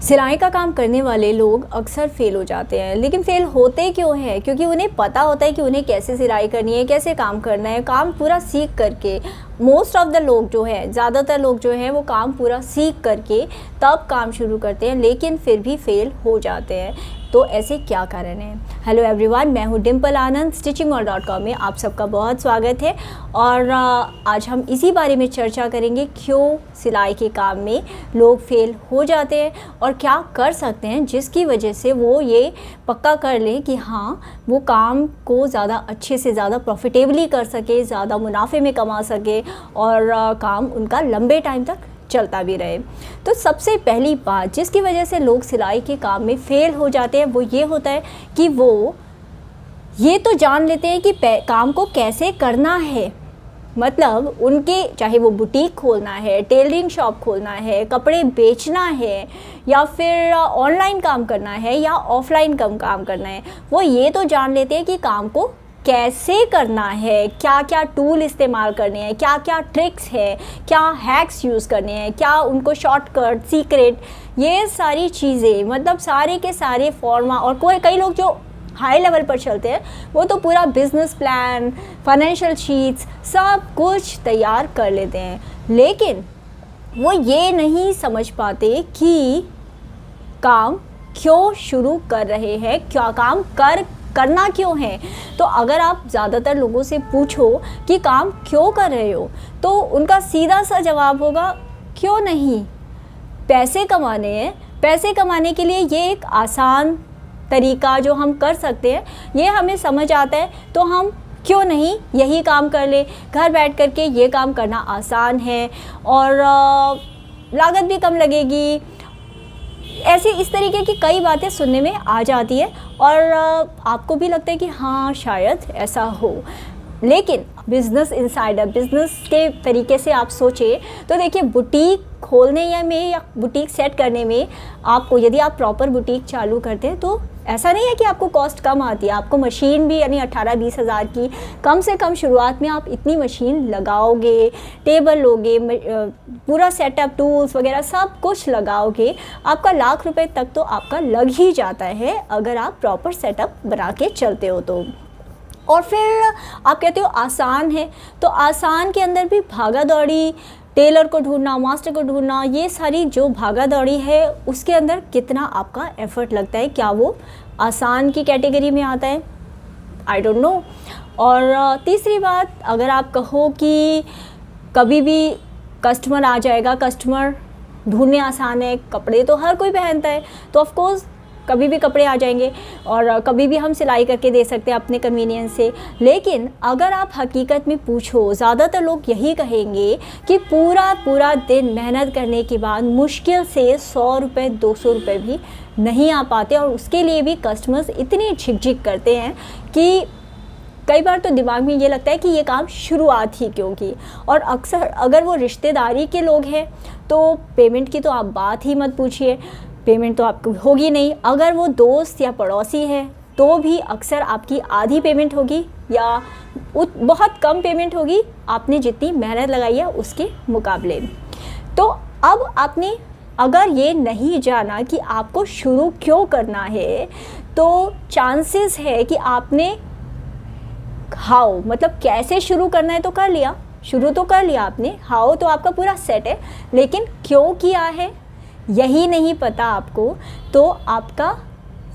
सिलाई का काम करने वाले लोग अक्सर फेल हो जाते हैं, लेकिन फेल होते क्यों हैं? क्योंकि उन्हें पता होता है कि उन्हें कैसे सिलाई करनी है, कैसे काम करना है। काम पूरा सीख करके मोस्ट ऑफ द लोग जो है, ज़्यादातर लोग जो हैं वो काम पूरा सीख करके तब काम शुरू करते हैं, लेकिन फिर भी फेल हो जाते हैं। तो ऐसे क्या कारण है? हेलो एवरीवन, मैं हूँ डिम्पल आनंद, stitchingmall.com में आप सबका बहुत स्वागत है। और आज हम इसी बारे में चर्चा करेंगे, क्यों सिलाई के काम में लोग फेल हो जाते हैं और क्या कर सकते हैं जिसकी वजह से वो ये पक्का कर लें कि हाँ, वो काम को ज़्यादा अच्छे से ज़्यादा प्रॉफिटेबली कर सके, ज़्यादा मुनाफे में कमा सके और काम उनका लंबे टाइम तक चलता भी रहे। तो सबसे पहली बात जिसकी वजह से लोग सिलाई के काम में फेल हो जाते हैं वो ये होता है कि वो ये तो जान लेते हैं कि काम को कैसे करना है। मतलब उनके चाहे वो बुटीक खोलना है, टेलरिंग शॉप खोलना है, कपड़े बेचना है, या फिर ऑनलाइन काम करना है या ऑफलाइन काम करना है, वो ये तो जान लेते हैं कि काम को कैसे करना है, क्या क्या टूल इस्तेमाल करने हैं, क्या क्या ट्रिक्स है, क्या हैक्स यूज़ करने हैं, क्या उनको शॉर्टकट, सीक्रेट, ये सारी चीज़ें, मतलब सारे के सारे फॉर्मा। और कई लोग जो हाई लेवल पर चलते हैं वो तो पूरा बिजनेस प्लान, फाइनेंशियल शीट्स सब कुछ तैयार कर लेते हैं, लेकिन वो ये नहीं समझ पाते कि काम क्यों शुरू कर रहे हैं, क्या काम करना क्यों है। तो अगर आप ज़्यादातर लोगों से पूछो कि काम क्यों कर रहे हो, तो उनका सीधा सा जवाब होगा क्यों नहीं, पैसे कमाने हैं। पैसे कमाने के लिए ये एक आसान तरीका जो हम कर सकते हैं, ये हमें समझ आता है, तो हम क्यों नहीं यही काम कर ले। घर बैठ कर के ये काम करना आसान है और लागत भी कम लगेगी। ऐसे इस तरीके की कई बातें सुनने में आ जाती है और आपको भी लगता है कि हाँ, शायद ऐसा हो। लेकिन बिज़नेस इनसाइडर, बिज़नेस के तरीके से आप सोचें तो देखिए, बुटीक खोलने में या बुटीक सेट करने में आपको, यदि आप प्रॉपर बुटीक चालू करते हैं तो ऐसा नहीं है कि आपको कॉस्ट कम आती है। आपको मशीन भी यानी 18-20 हज़ार की कम से कम शुरुआत में आप इतनी मशीन लगाओगे, टेबल लोगे, पूरा सेटअप, टूल्स वगैरह सब कुछ लगाओगे, आपका लाख रुपए तक तो आपका लग ही जाता है अगर आप प्रॉपर सेटअप बना के चलते हो तो। और फिर आप कहते हो आसान है, तो आसान के अंदर भी भागा दौड़ी, टेलर को ढूंढना, मास्टर को ढूंढना, ये सारी जो भागा दौड़ी है उसके अंदर कितना आपका एफर्ट लगता है, क्या वो आसान की कैटेगरी में आता है? I don't know. और तीसरी बात, अगर आप कहो कि कभी भी कस्टमर आ जाएगा, कस्टमर ढूंढने आसान है, कपड़े तो हर कोई पहनता है, तो ऑफ कोर्स कभी भी कपड़े आ जाएंगे और कभी भी हम सिलाई करके दे सकते हैं अपने कन्वीनियंस से। लेकिन अगर आप हकीकत में पूछो, ज़्यादातर लोग यही कहेंगे कि पूरा दिन मेहनत करने के बाद मुश्किल से 100 रुपये 200 रुपये भी नहीं आ पाते, और उसके लिए भी कस्टमर्स इतनी झिकझिक करते हैं कि कई बार तो दिमाग में ये लगता है कि ये काम शुरुआत ही क्यों की। और अक्सर अगर वो रिश्तेदारी के लोग हैं तो पेमेंट की तो आप बात ही मत पूछिए, पेमेंट तो आपको होगी नहीं। अगर वो दोस्त या पड़ोसी है तो भी अक्सर आपकी आधी पेमेंट होगी या बहुत कम पेमेंट होगी आपने जितनी मेहनत लगाई है उसके मुकाबले। तो अब आपने अगर ये नहीं जाना कि आपको शुरू क्यों करना है, तो चांसेस है कि आपने हाउ, मतलब कैसे शुरू करना है तो कर लिया, शुरू तो कर लिया आपने, हाउ तो आपका पूरा सेट है, लेकिन क्यों किया है यही नहीं पता आपको, तो आपका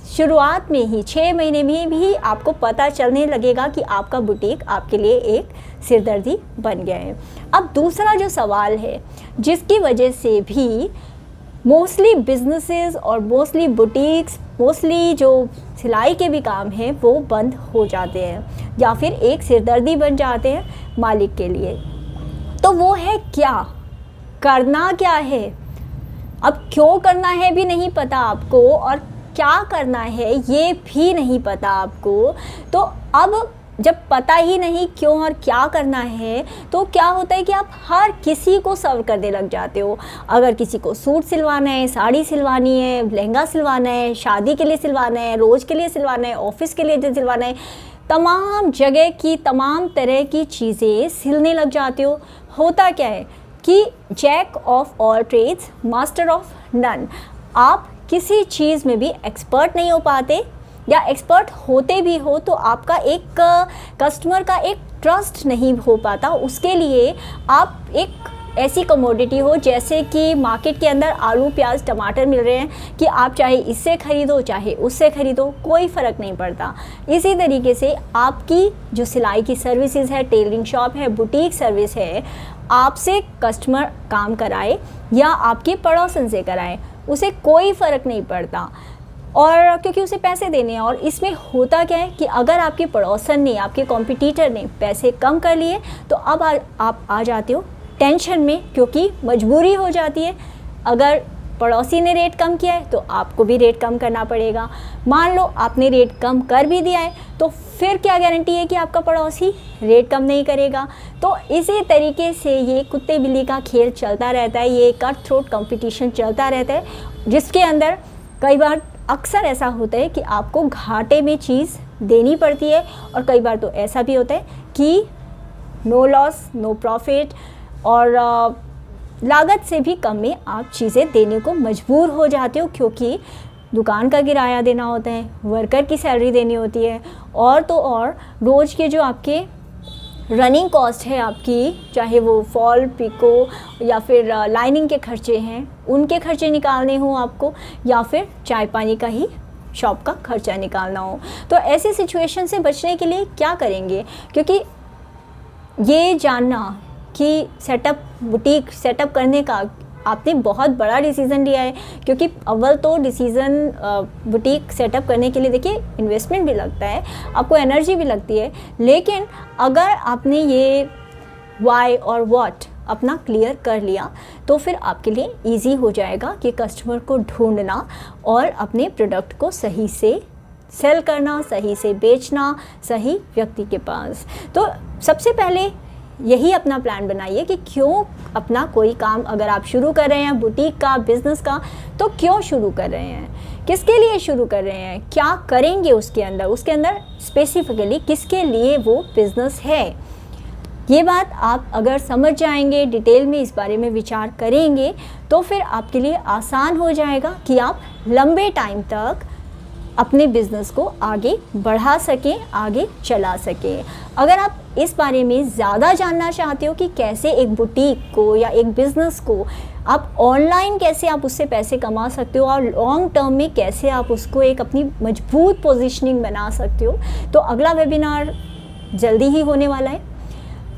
शुरुआत में ही 6 महीने में भी आपको पता चलने लगेगा कि आपका बुटीक आपके लिए एक सिरदर्दी बन गया है। अब दूसरा जो सवाल है जिसकी वजह से भी मोस्टली बिजनेसेस और मोस्टली बुटीक्स, मोस्टली जो सिलाई के भी काम हैं वो बंद हो जाते हैं या फिर एक सिरदर्दी बन जाते हैं मालिक के लिए, तो वो है क्या, करना क्या है। अब क्यों करना है भी नहीं पता आपको और क्या करना है ये भी नहीं पता आपको। तो अब जब पता ही नहीं क्यों और क्या करना है, तो क्या होता है कि आप हर किसी को सर्व करने लग जाते हो। अगर किसी को सूट सिलवाना है, साड़ी सिलवानी है, लहंगा सिलवाना है, शादी के लिए सिलवाना है, रोज़ के लिए सिलवाना है, ऑफिस के लिए सिलवाना है, तमाम जगह की तमाम तरह की चीज़ें सिलने लग जाते हो। होता क्या है कि jack of all trades master of none. आप किसी चीज़ में भी एक्सपर्ट नहीं हो पाते, या एक्सपर्ट होते भी हो तो आपका एक कस्टमर का एक ट्रस्ट नहीं हो पाता। उसके लिए आप एक ऐसी कमोडिटी हो, जैसे कि मार्केट के अंदर आलू प्याज टमाटर मिल रहे हैं, कि आप चाहे इससे ख़रीदो चाहे उससे ख़रीदो, कोई फ़र्क नहीं पड़ता। इसी तरीके से आपकी जो सिलाई की सर्विसेज है, टेलरिंग शॉप है, बुटीक सर्विस है, आपसे कस्टमर काम कराए या आपके पड़ोसन से कराए, उसे कोई फ़र्क नहीं पड़ता, और क्योंकि उसे पैसे देने हैं। और इसमें होता क्या है कि अगर आपके पड़ोसन ने, आपके कॉम्पिटिटर ने पैसे कम कर लिए, तो अब आप आ जाते हो टेंशन में, क्योंकि मजबूरी हो जाती है। अगर पड़ोसी ने रेट कम किया है तो आपको भी रेट कम करना पड़ेगा। मान लो आपने रेट कम कर भी दिया है, तो फिर क्या गारंटी है कि आपका पड़ोसी रेट कम नहीं करेगा। तो इसी तरीके से ये कुत्ते बिल्ली का खेल चलता रहता है, ये कट थ्रोट कंपटीशन चलता रहता है, जिसके अंदर कई बार अक्सर ऐसा होता है कि आपको घाटे में चीज़ देनी पड़ती है, और कई बार तो ऐसा भी होता है कि नो लॉस नो प्रॉफिट, और लागत से भी कम में आप चीज़ें देने को मजबूर हो जाते हो, क्योंकि दुकान का किराया देना होता है, वर्कर की सैलरी देनी होती है, और तो और रोज़ के जो आपके रनिंग कॉस्ट है आपकी, चाहे वो फॉल पिको या फिर लाइनिंग के खर्चे हैं, उनके खर्चे निकालने हों आपको, या फिर चाय पानी का ही शॉप का खर्चा निकालना हो। तो ऐसी सिचुएशन से बचने के लिए क्या करेंगे, क्योंकि ये जानना कि बुटीक सेटअप करने का आपने बहुत बड़ा डिसीज़न लिया है, क्योंकि अव्वल तो बुटीक सेटअप करने के लिए देखिए इन्वेस्टमेंट भी लगता है, आपको एनर्जी भी लगती है, लेकिन अगर आपने ये वाई और व्हाट अपना क्लियर कर लिया, तो फिर आपके लिए इजी हो जाएगा कि कस्टमर को ढूंढना और अपने प्रोडक्ट को सही से सेल करना, सही से बेचना, सही व्यक्ति के पास। तो सबसे पहले यही अपना प्लान बनाइए कि क्यों अपना कोई काम अगर आप शुरू कर रहे हैं, बुटीक का, बिज़नेस का, तो क्यों शुरू कर रहे हैं, किसके लिए शुरू कर रहे हैं, क्या करेंगे उसके अंदर स्पेसिफिकली किसके लिए वो बिज़नेस है। ये बात आप अगर समझ जाएंगे, डिटेल में इस बारे में विचार करेंगे, तो फिर आपके लिए आसान हो जाएगा कि आप लंबे टाइम तक अपने बिज़नेस को आगे बढ़ा सकें, आगे चला सकें। अगर आप इस बारे में ज़्यादा जानना चाहते हो कि कैसे एक बुटीक को या एक बिज़नेस को आप ऑनलाइन कैसे आप उससे पैसे कमा सकते हो, और लॉन्ग टर्म में कैसे आप उसको एक अपनी मजबूत पोजीशनिंग बना सकते हो, तो अगला वेबिनार जल्दी ही होने वाला है,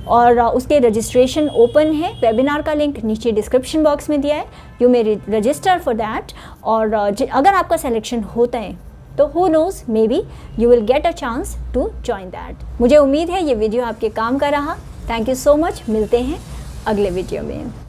और उसके रजिस्ट्रेशन ओपन है। वेबिनार का लिंक नीचे डिस्क्रिप्शन बॉक्स में दिया है, you may register for that. और अगर आपका सिलेक्शन होता है तो who knows, maybe you will get a chance to join that। मुझे उम्मीद है ये वीडियो आपके काम का रहा। थैंक यू सो मच, मिलते हैं अगले वीडियो में।